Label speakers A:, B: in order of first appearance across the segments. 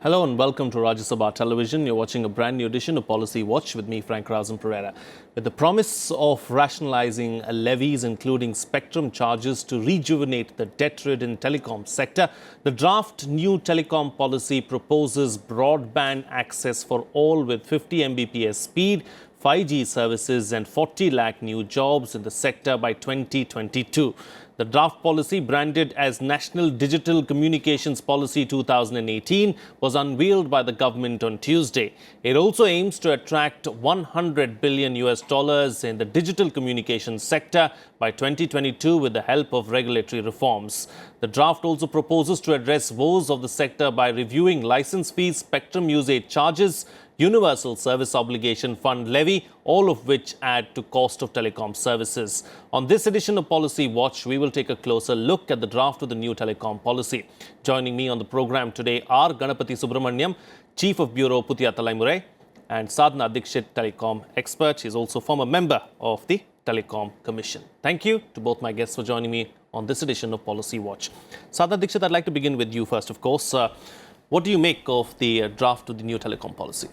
A: Hello and welcome to Rajya Sabha Television. You're watching a brand new edition of Policy Watch with me, Frank Rausan Pereira. With the promise of rationalizing levies, including spectrum charges to rejuvenate the debt-ridden telecom sector, the draft new telecom policy proposes broadband access for all with 50 Mbps speed, 5G services and 40 lakh new jobs in the sector by 2022. The draft policy, branded as National Digital Communications Policy 2018, was unveiled by the government on Tuesday. It also aims to attract $100 billion in the digital communications sector by 2022 with the help of regulatory reforms. The draft also proposes to address woes of the sector by reviewing license fees, spectrum usage charges, Universal Service Obligation Fund levy, all of which add to cost of telecom services. On this edition of Policy Watch, we will take a closer look at the draft of the new telecom policy. Joining me on the program today are Ganapathy Subramaniam, Chief of Bureau, Puthiya, Thalaimurai, and Sadhana Dixit, telecom expert. She is also former member of the Telecom Commission. Thank you to both my guests for joining me on this edition of Policy Watch. Sadhana Dixit, I'd like to begin with you first, of course. What do you make of the draft of the new telecom policy?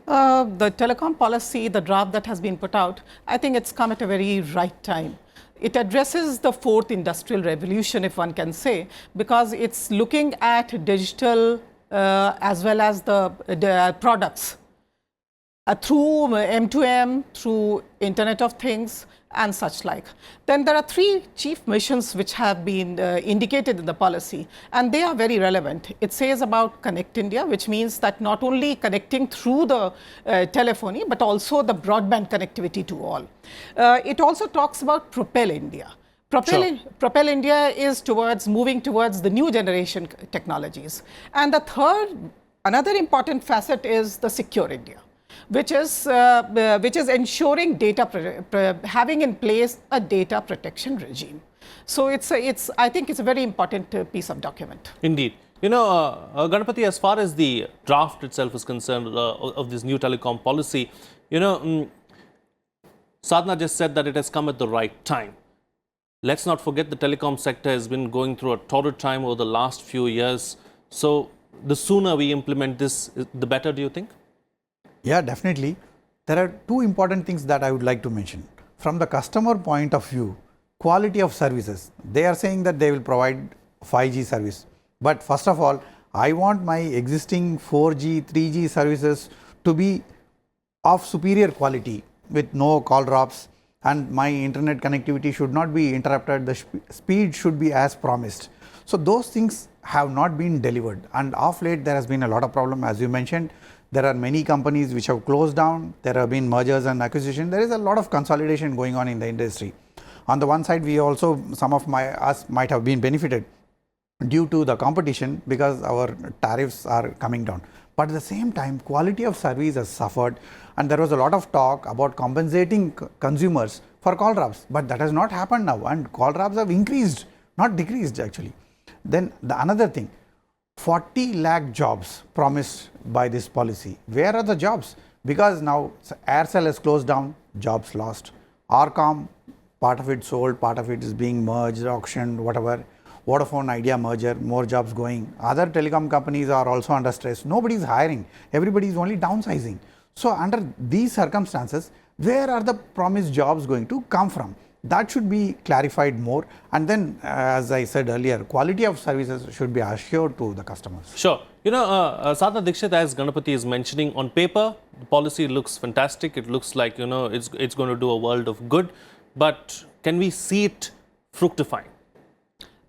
B: The telecom policy, the draft that has been put out, I think it's come at a very right time. It addresses the fourth industrial revolution, if one can say, because it's looking at digital as well as the products through M2M, through Internet of Things and such like. Then there are three chief missions which have been indicated in the policy, and they are very relevant. It says about Connect India, which means that not only connecting through the telephony, but also the broadband connectivity to all. It also talks about Propel India. Propel India is moving towards the new generation technologies. And the third, another important facet is the Secure India, which is ensuring having in place a data protection regime. So I think it's a very important piece of document.
A: Indeed. You know, Ganapathy, as far as the draft itself is concerned of this new telecom policy, you know, Sadhana just said that it has come at the right time. Let's not forget the telecom sector has been going through a torrid time over the last few years. So the sooner we implement this, the better, do you think?
C: Yeah, definitely. There are two important things that I would like to mention. From the customer point of view, quality of services. They are saying that they will provide 5G service. But first of all, I want my existing 4G, 3G services to be of superior quality with no call drops, and my internet connectivity should not be interrupted. The speed should be as promised. So those things have not been delivered, and of late there has been a lot of problem. As you mentioned, there are many companies which have closed down. There have been mergers and acquisition. There is a lot of consolidation going on in the industry. On the one side, we also, some of us might have been benefited due to the competition because our tariffs are coming down. But at the same time, quality of service has suffered, and there was a lot of talk about compensating consumers for call drops. But that has not happened now, and call drops have increased, not decreased actually. Then another thing, 40 lakh jobs promised by this policy. Where are the jobs? Because now Aircel has closed down, jobs lost. Orcom, part of it sold, part of it is being merged, auctioned, whatever. Vodafone Idea merger, more jobs going. Other telecom companies are also under stress. Nobody is hiring. Everybody is only downsizing. So under these circumstances, where are the promised jobs going to come from? That should be clarified more, and then as I said earlier, quality of services should be assured to the customers.
A: Sure. You know, Sadhana Dixit, as Ganapathy is mentioning, on paper, the policy looks fantastic. It looks like, you know, it's going to do a world of good. But can we see it fructifying?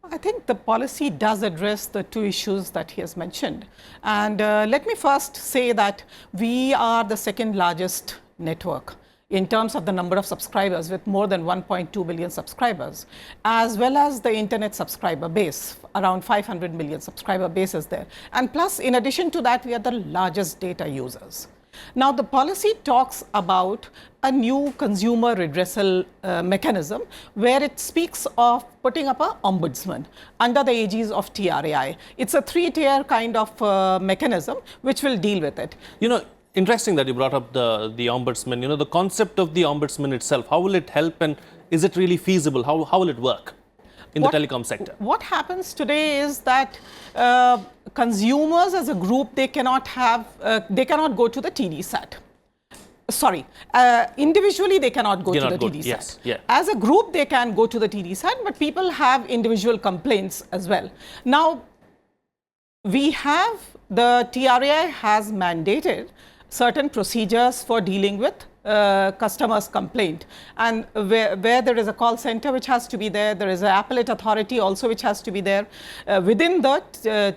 B: I think the policy does address the two issues that he has mentioned. And let me first say that we are the second largest network in terms of the number of subscribers, with more than 1.2 billion subscribers, as well as the internet subscriber base, around 500 million subscriber base is there. And plus, in addition to that, we are the largest data users. Now, the policy talks about a new consumer redressal mechanism, where it speaks of putting up an ombudsman under the aegis of TRAI. It's a three-tier kind of mechanism which will deal with it.
A: You know, interesting that you brought up the ombudsman. You know, the concept of the ombudsman itself, how will it help, and is it really feasible? How will it work? in the telecom sector?
B: What happens today is that consumers as a group, they cannot go to the TDSAT. Sorry, individually they cannot go to the TDSAT.
A: Yes, yeah.
B: As a group, they can go to the TDSAT, but people have individual complaints as well. Now, the TRAI has mandated certain procedures for dealing with customers' complaint, and where there is a call center which has to be there, there is an appellate authority also which has to be there within the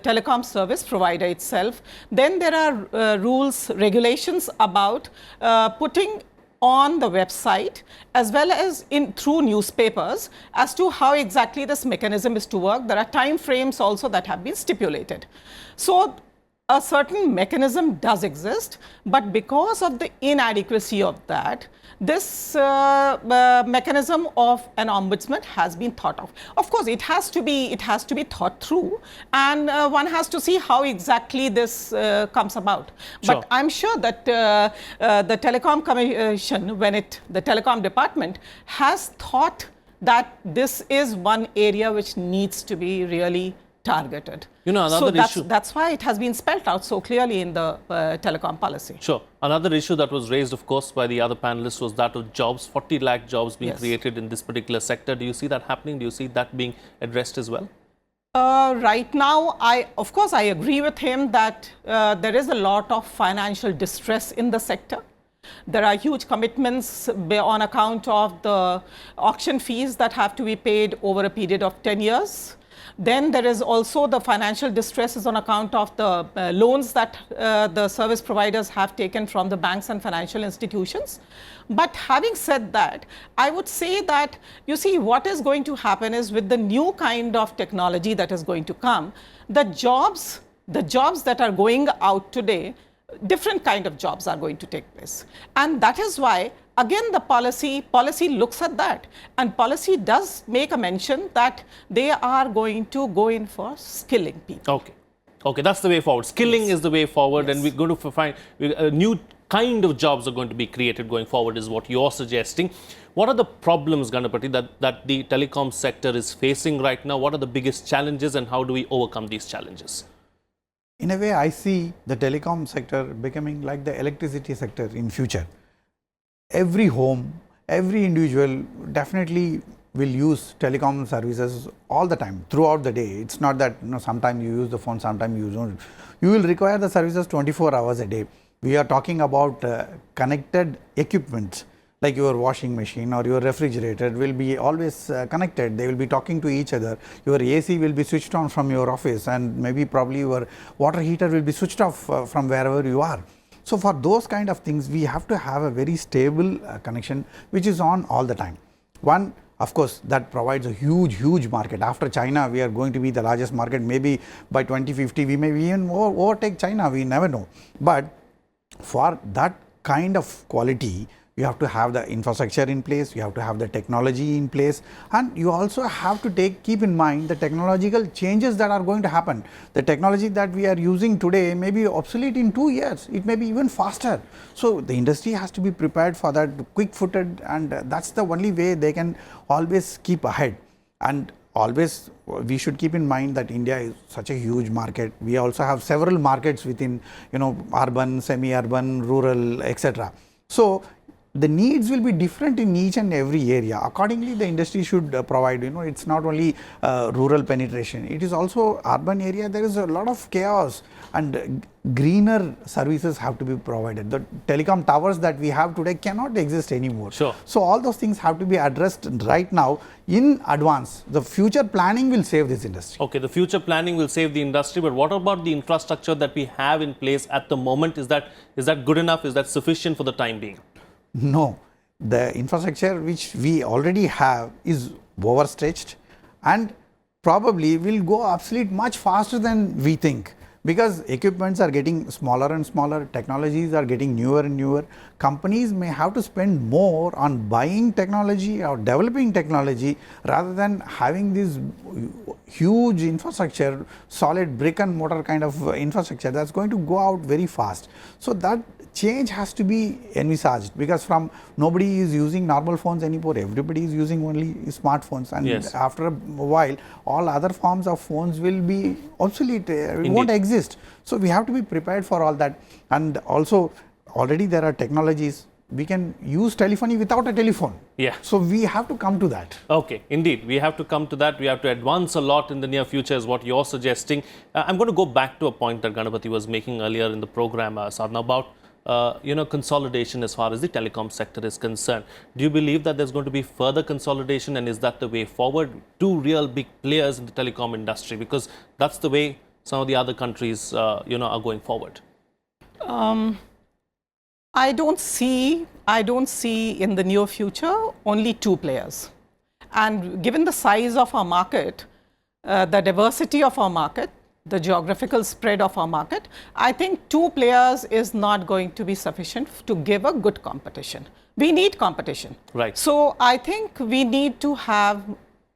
B: telecom service provider itself. Then there are rules, regulations about putting on the website as well as through newspapers as to how exactly this mechanism is to work. There are time frames also that have been stipulated. So a certain mechanism does exist, but because of the inadequacy of that, this mechanism of an ombudsman has been thought of. Of course, it has to be thought through, and one has to see how exactly this comes about.
A: Sure.
B: But I'm sure that the Telecom Commission, the Telecom Department, has thought that this is one area which needs to be really targeted.
A: Another issue.
B: That's why it has been spelled out so clearly in the telecom policy.
A: Sure. Another issue that was raised, of course, by the other panelists was that of jobs, 40 lakh jobs being created in this particular sector. Do you see that happening? Do you see that being addressed as well?
B: Right now, of course, I agree with him that there is a lot of financial distress in the sector. There are huge commitments on account of the auction fees that have to be paid over a period of 10 years. Then there is also the financial distress is on account of the loans that the service providers have taken from the banks and financial institutions. But having said that, I would say that, you see, what is going to happen is with the new kind of technology that is going to come, the jobs that are going out today, different kind of jobs are going to take place. And that is why, again, the policy looks at that, and policy does make a mention that they are going to go in for skilling people.
A: Okay, that's the way forward. Skilling is the way forward, and we're going to find a new kind of jobs are going to be created going forward is what you're suggesting. What are the problems, Ganapathy, that the telecom sector is facing right now? What are the biggest challenges, and how do we overcome these challenges?
C: In a way, I see the telecom sector becoming like the electricity sector in future. Every home, every individual definitely will use telecom services all the time, throughout the day. It's not that sometimes you use the phone, sometimes you don't. You will require the services 24 hours a day. We are talking about connected equipment, like your washing machine or your refrigerator will be always connected. They will be talking to each other. Your AC will be switched on from your office, and maybe probably your water heater will be switched off from wherever you are. So for those kind of things, we have to have a very stable connection which is on all the time. One, of course, that provides a huge market. After China, we are going to be the largest market. Maybe by 2050, we may even overtake China. We never know. But for that kind of quality, you have to have the infrastructure in place, you have to have the technology in place, and you also have to keep in mind the technological changes that are going to happen. The technology that we are using today may be obsolete in 2 years, it may be even faster. So the industry has to be prepared for that, quick-footed, and that's the only way they can always keep ahead. And always we should keep in mind that India is such a huge market. We also have several markets within, urban, semi-urban, rural, etc. So the needs will be different in each and every area. Accordingly, the industry should provide, it's not only rural penetration, it is also urban area. There is a lot of chaos, and greener services have to be provided. The telecom towers that we have today cannot exist anymore.
A: Sure.
C: So all those things have to be addressed right now in advance. The future planning will save this industry.
A: Okay, the future planning will save the industry, but what about the infrastructure that we have in place at the moment? Is that good enough? Is that sufficient for the time being?
C: No, the infrastructure which we already have is overstretched and probably will go obsolete much faster than we think. because equipments are getting smaller and smaller, technologies are getting newer and newer. Companies may have to spend more on buying technology or developing technology rather than having this huge infrastructure, solid brick and mortar kind of infrastructure that's going to go out very fast. So that change has to be envisaged, because from nobody is using normal phones anymore, everybody is using only smartphones, and
A: Yes.
C: after a while all other forms of phones will be obsolete, it won't exist. So we have to be prepared for all that. And also already there are technologies, we can use telephony without a telephone.
A: Yeah.
C: So we have to come to that.
A: Okay, indeed. We have to come to that. We have to advance a lot in the near future is what you're suggesting. I'm going to go back to a point that Ganapathy was making earlier in the program, Sadhana, about consolidation as far as the telecom sector is concerned. Do you believe that there's going to be further consolidation, and is that the way forward? Two real big players in the telecom industry, because that's the way some of the other countries, are going forward.
B: I don't see in the near future only two players. And given the size of our market, the diversity of our market, the geographical spread of our market, I think two players is not going to be sufficient to give a good competition. We need competition.
A: Right.
B: So I think we need to have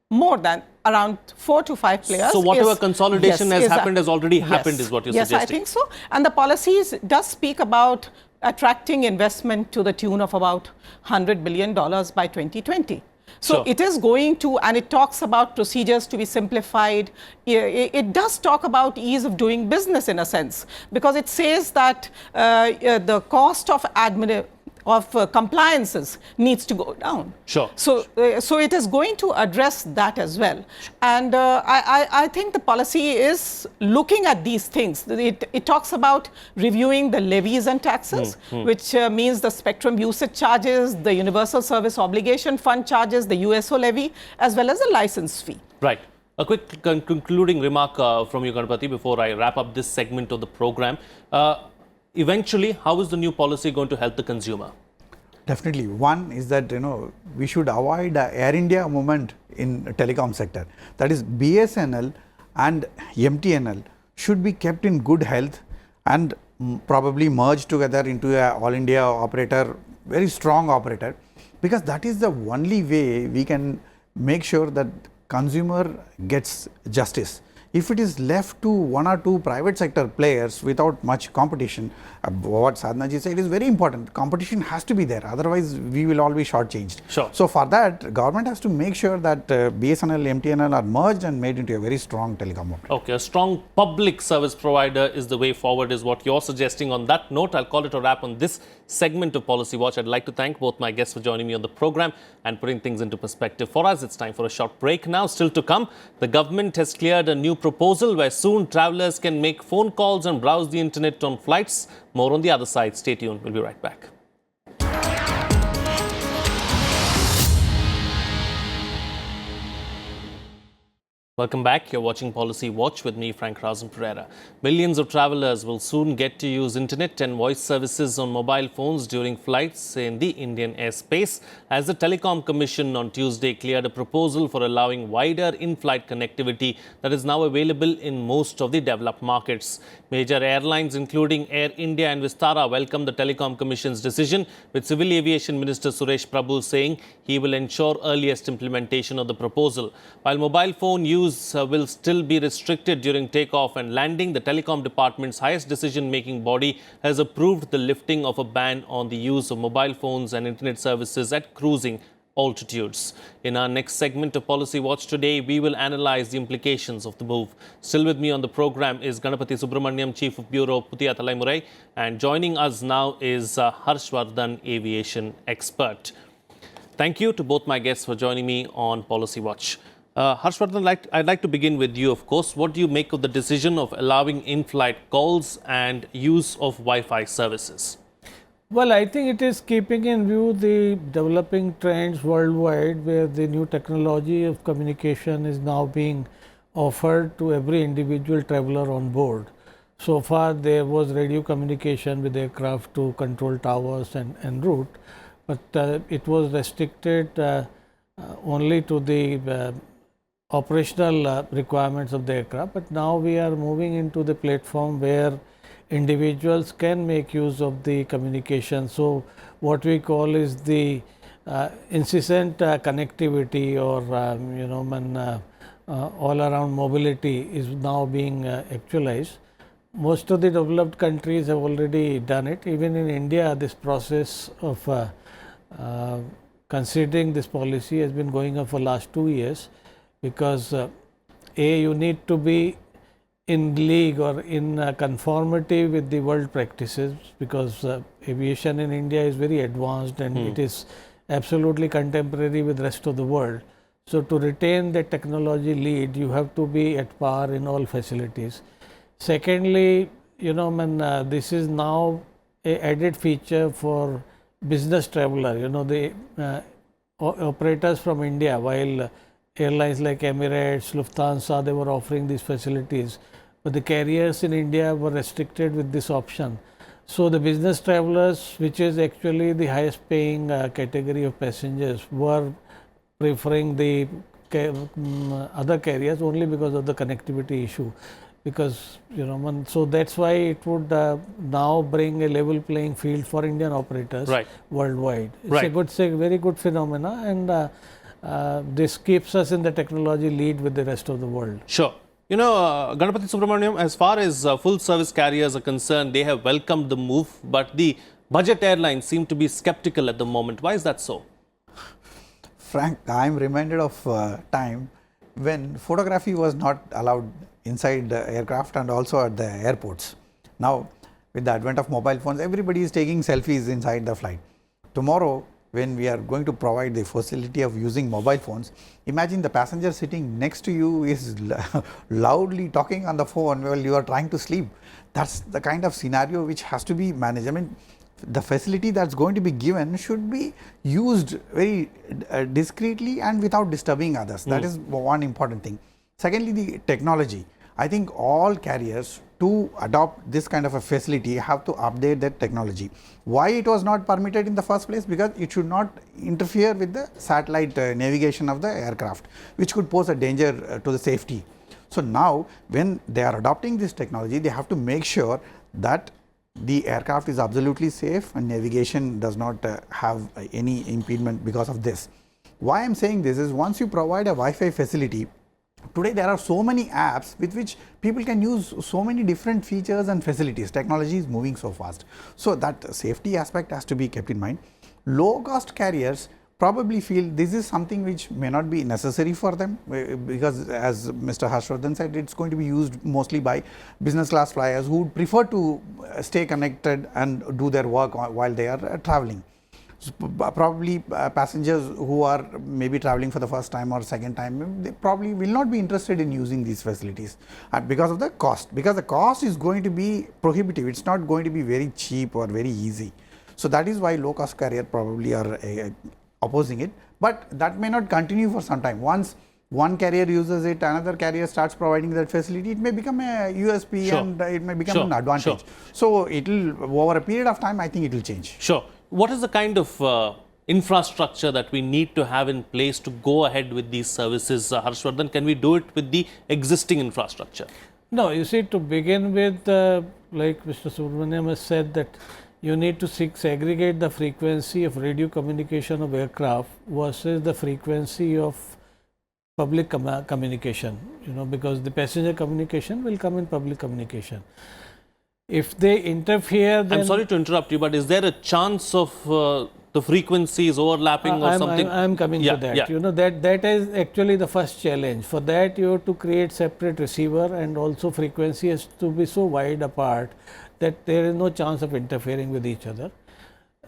B: more than around 4 to 5 players.
A: So whatever consolidation has happened has already happened, is what you're suggesting.
B: Yes, I think so. And the policies does speak about attracting investment to the tune of about $100 billion by 2020. So
A: Sure.
B: it is going to, and it talks about procedures to be simplified. It does talk about ease of doing business in a sense, because it says that the cost of compliances needs to go down.
A: Sure.
B: So it is going to address that as well. And I think the policy is looking at these things. It talks about reviewing the levies and taxes, which means the spectrum usage charges, the Universal Service Obligation Fund charges, the USO levy, as well as the license fee.
A: Right. A quick concluding remark from you, Ganapathy, before I wrap up this segment of the program. Eventually, how is the new policy going to help the consumer?
C: Definitely. One is that, we should avoid Air India movement in telecom sector. That is, BSNL and MTNL should be kept in good health and probably merged together into a all India operator, very strong operator, because that is the only way we can make sure that consumer gets justice. If it is left to one or two private sector players without much competition, what Sadhana ji said is very important. Competition has to be there, otherwise we will all be shortchanged.
A: Sure.
C: So for that, government has to make sure that BSNL, MTNL are merged and made into a very strong telecom operator.
A: Okay, a strong public service provider is the way forward, is what you're suggesting. On that note, I'll call it a wrap on this segment of Policy Watch. I'd like to thank both my guests for joining me on the program and putting things into perspective for us. It's time for a short break now. Still to come, the government has cleared a new proposal where soon travellers can make phone calls and browse the internet on flights. More on the other side. Stay tuned. We'll be right back. Welcome back. You're watching Policy Watch with me, Rausan Pereira. Millions of travellers will soon get to use internet and voice services on mobile phones during flights in the Indian airspace, as the Telecom Commission on Tuesday cleared a proposal for allowing wider in-flight connectivity that is now available in most of the developed markets. Major airlines including Air India and Vistara welcomed the Telecom Commission's decision, with Civil Aviation Minister Suresh Prabhu saying he will ensure earliest implementation of the proposal. While mobile phone use will still be restricted during takeoff and landing, the Telecom Department's highest decision-making body has approved the lifting of a ban on the use of mobile phones and internet services at cruising altitudes. In our next segment of Policy Watch today, we will analyze the implications of the move. Still with me on the program is Ganapathy Subramaniam, Chief of Bureau, Puthiya, Thalaimurai, and joining us now is Vardhan, aviation expert. Thank you to both my guests for joining me on Policy Watch. Vardhan, I'd like to begin with you, of course. What do you make of the decision of allowing in-flight calls and use of Wi-Fi services?
D: Well, I think it is keeping in view the developing trends worldwide, where the new technology of communication is now being offered to every individual traveler on board. So far, there was radio communication with aircraft to control towers and en route, but it was restricted only to the operational requirements of the aircraft, but now we are moving into the platform where individuals can make use of the communication. So, what we call is the incessant connectivity, or all around mobility is now being actualized. Most of the developed countries have already done it. Even in India, this process of considering this policy has been going on for last 2 years, because you need to be in league or in conformity with the world practices, because aviation in India is very advanced and it is absolutely contemporary with rest of the world. So, to retain the technology lead, you have to be at par in all facilities. Secondly, this is now a added feature for business traveler. The operators from India, while airlines like Emirates, Lufthansa, they were offering these facilities, but the carriers in India were restricted with this option. So, the business travelers, which is actually the highest paying category of passengers, were preferring the other carriers only because of the connectivity issue. Because so that's why it would now bring a level playing field for Indian operators worldwide. It's a very good phenomena, and this keeps us in the technology lead with the rest of the world.
A: Sure. Ganapathy Subramaniam, as far as full service carriers are concerned, they have welcomed the move, but the budget airlines seem to be skeptical at the moment. Why is that so?
C: Frank, I am reminded of time when photography was not allowed inside the aircraft and also at the airports. Now, with the advent of mobile phones, everybody is taking selfies inside the flight. Tomorrow, when we are going to provide the facility of using mobile phones, imagine the passenger sitting next to you is loudly talking on the phone while you are trying to sleep. That's the kind of scenario which has to be managed. I mean, the facility that's going to be given should be used very discreetly and without disturbing others. That is one important thing. Secondly, the technology. I think all carriers, to adopt this kind of a facility, have to update that technology. Why it was not permitted in the first place? Because it should not interfere with the satellite navigation of the aircraft, which could pose a danger to the safety. So, now when they are adopting this technology, they have to make sure that the aircraft is absolutely safe and navigation does not have any impediment because of this. Why I am saying this is, once you provide a Wi-Fi facility, today there are so many apps with which people can use so many different features and facilities. Technology is moving so fast. So, that safety aspect has to be kept in mind. Low cost carriers probably feel this is something which may not be necessary for them, because as Mr. Harshvardhan said, it is going to be used mostly by business class flyers who would prefer to stay connected and do their work while they are traveling. So, probably passengers who are maybe traveling for the first time or second time, they probably will not be interested in using these facilities because of the cost, because the cost is going to be prohibitive. It is not going to be very cheap or very easy. So, that is why low cost carrier probably are opposing it, but that may not continue for some time. Once one carrier uses it, another carrier starts providing that facility, it may become a USP and it may become an advantage. So, it will, over a period of time, I think it will change.
A: Sure. What is the kind of infrastructure that we need to have in place to go ahead with these services, Harshvardhan? Can we do it with the existing infrastructure?
D: No, you see, to begin with, like Mr. Subramaniam has said, that you need to segregate the frequency of radio communication of aircraft versus the frequency of public communication, because the passenger communication will come in public communication. If they interfere, then...
A: I'm sorry to interrupt you, but is there a chance of the frequencies overlapping or something?
D: I'm coming to that. That is actually the first challenge. For that, you have to create separate receiver, and also frequency has to be so wide apart that there is no chance of interfering with each other.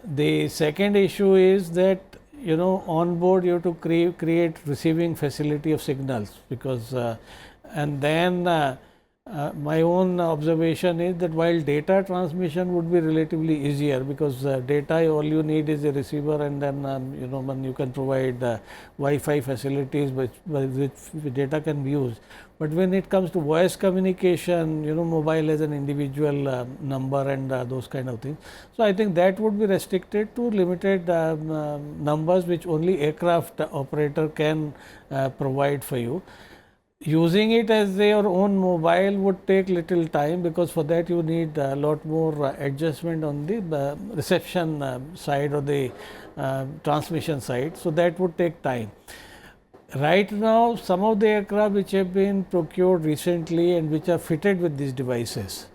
D: The second issue is that on board you have to create receiving facility of signals, because and then my own observation is that while data transmission would be relatively easier, because data, all you need is a receiver, and then you can provide Wi-Fi facilities which data can be used. But when it comes to voice communication, mobile as an individual number and those kind of things. So, I think that would be restricted to limited numbers which only aircraft operator can provide for you. Using it as your own mobile would take little time, because for that you need a lot more adjustment on the reception side or the transmission side. So that would take time. Right now, some of the aircraft which have been procured recently and which are fitted with these devices,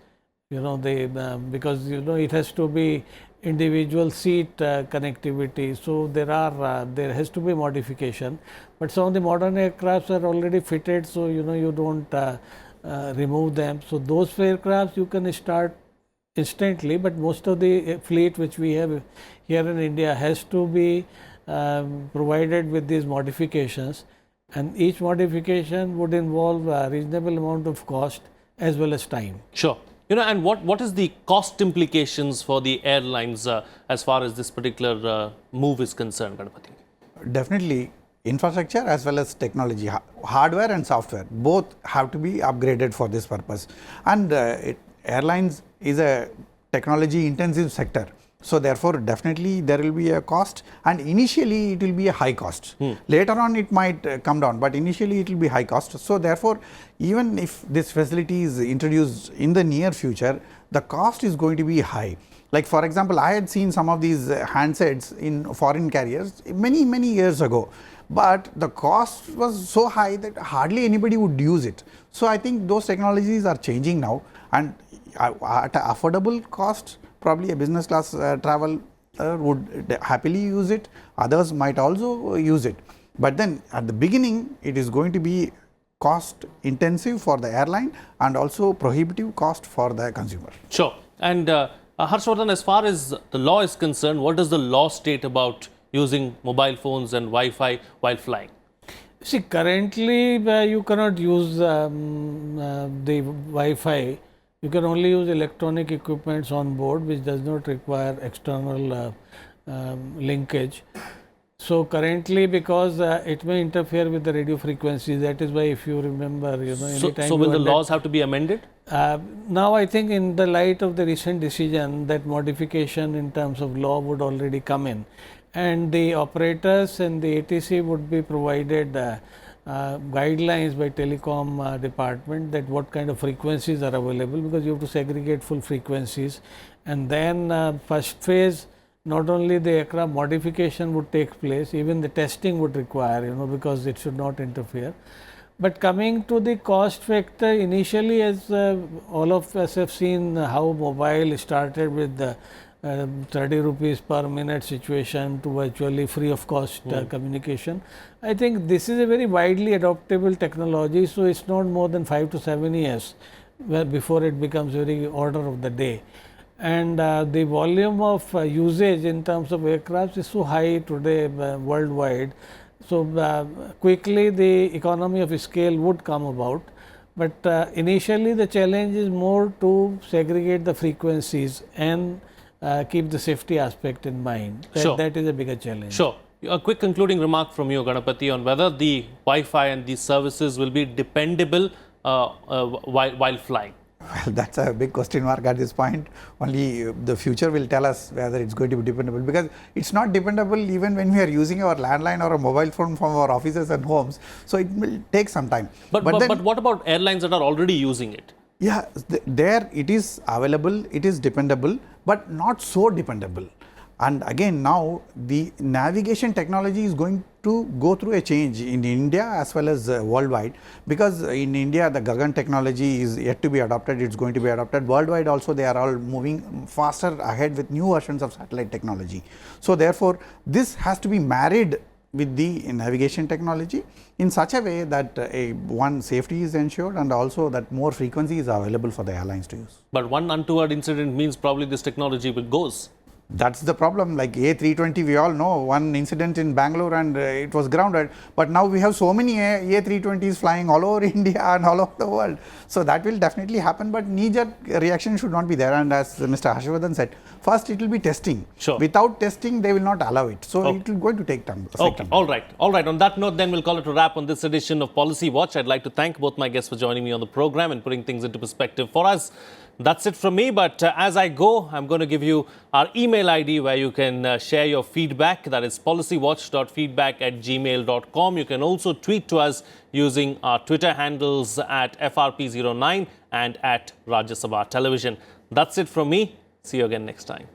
D: they because it has to be individual seat connectivity, so there has to be modification. But some of the modern aircrafts are already fitted, so you don't remove them. So those aircrafts you can start instantly, but most of the fleet which we have here in India has to be provided with these modifications, and each modification would involve a reasonable amount of cost as well as time.
A: Sure. And what is the cost implications for the airlines as far as this particular move is concerned, Ganapathy?
C: Definitely, infrastructure as well as technology, hardware and software, both have to be upgraded for this purpose. And airlines is a technology intensive sector. So therefore, definitely there will be a cost, and initially it will be a high cost. Later on it might come down, but initially it will be high cost. So therefore, even if this facility is introduced in the near future, the cost is going to be high. Like for example, I had seen some of these handsets in foreign carriers many years ago, but the cost was so high that hardly anybody would use it. So I think those technologies are changing now, and at an affordable cost, probably a business class travel would happily use it. Others might also use it. But then at the beginning, it is going to be cost intensive for the airline and also prohibitive cost for the consumer.
A: Sure. And Harshvardhan, as far as the law is concerned, what does the law state about using mobile phones and Wi-Fi while flying?
D: See, currently you cannot use the Wi-Fi. You can only use electronic equipments on board which does not require external linkage. So currently, because it may interfere with the radio frequencies, that is why, if you remember, anytime
A: so will the laws have to be amended?
D: Now I think in the light of the recent decision, that modification in terms of law would already come in, and the operators and the ATC would be provided guidelines by Telecom department that what kind of frequencies are available, because you have to segregate full frequencies. And then first phase, not only the aircraft modification would take place, even the testing would require, because it should not interfere. But coming to the cost factor, initially, as all of us have seen how mobile started with the 30 rupees per minute situation to virtually free of cost communication. I think this is a very widely adoptable technology, so it's not more than 5 to 7 years before it becomes very order of the day. And the volume of usage in terms of aircraft is so high today worldwide. So quickly the economy of scale would come about. But initially the challenge is more to segregate the frequencies and keep the safety aspect in mind. That is a bigger challenge.
A: Sure. A quick concluding remark from you, Ganapathy, on whether the Wi-Fi and these services will be dependable while flying.
C: Well, that's a big question mark at this point. Only the future will tell us whether it's going to be dependable, because it's not dependable even when we are using our landline or a mobile phone from our offices and homes. So it will take some time.
A: But what about airlines that are already using it?
C: Yeah, there it is available, it is dependable, but not so dependable. And again, now the navigation technology is going to go through a change in India as well as worldwide, because in India the Gagan technology is yet to be adopted, it's going to be adopted. Worldwide also they are all moving faster ahead with new versions of satellite technology. So therefore, this has to be married with the navigation technology in such a way that one, safety is ensured, and also that more frequency is available for the airlines to use.
A: But one untoward incident means probably this technology will goes.
C: That's the problem. Like A320, we all know one incident in Bangalore and it was grounded. But now we have so many A320s flying all over India and all over the world. So that will definitely happen, but knee-jerk reaction should not be there. And as Mr. Harshvardhan said, first it will be testing.
A: Sure.
C: Without testing, they will not allow it. So it will going to take time.
A: Okay. All right. All right. On that note, then we'll call it a wrap on this edition of Policy Watch. I'd like to thank both my guests for joining me on the program and putting things into perspective for us. That's it from me. But as I go, I'm going to give you our email ID where you can share your feedback. That is policywatch.feedback@gmail.com. You can also tweet to us using our Twitter handles at FRP09 and at Rajya Sabha Television. That's it from me. See you again next time.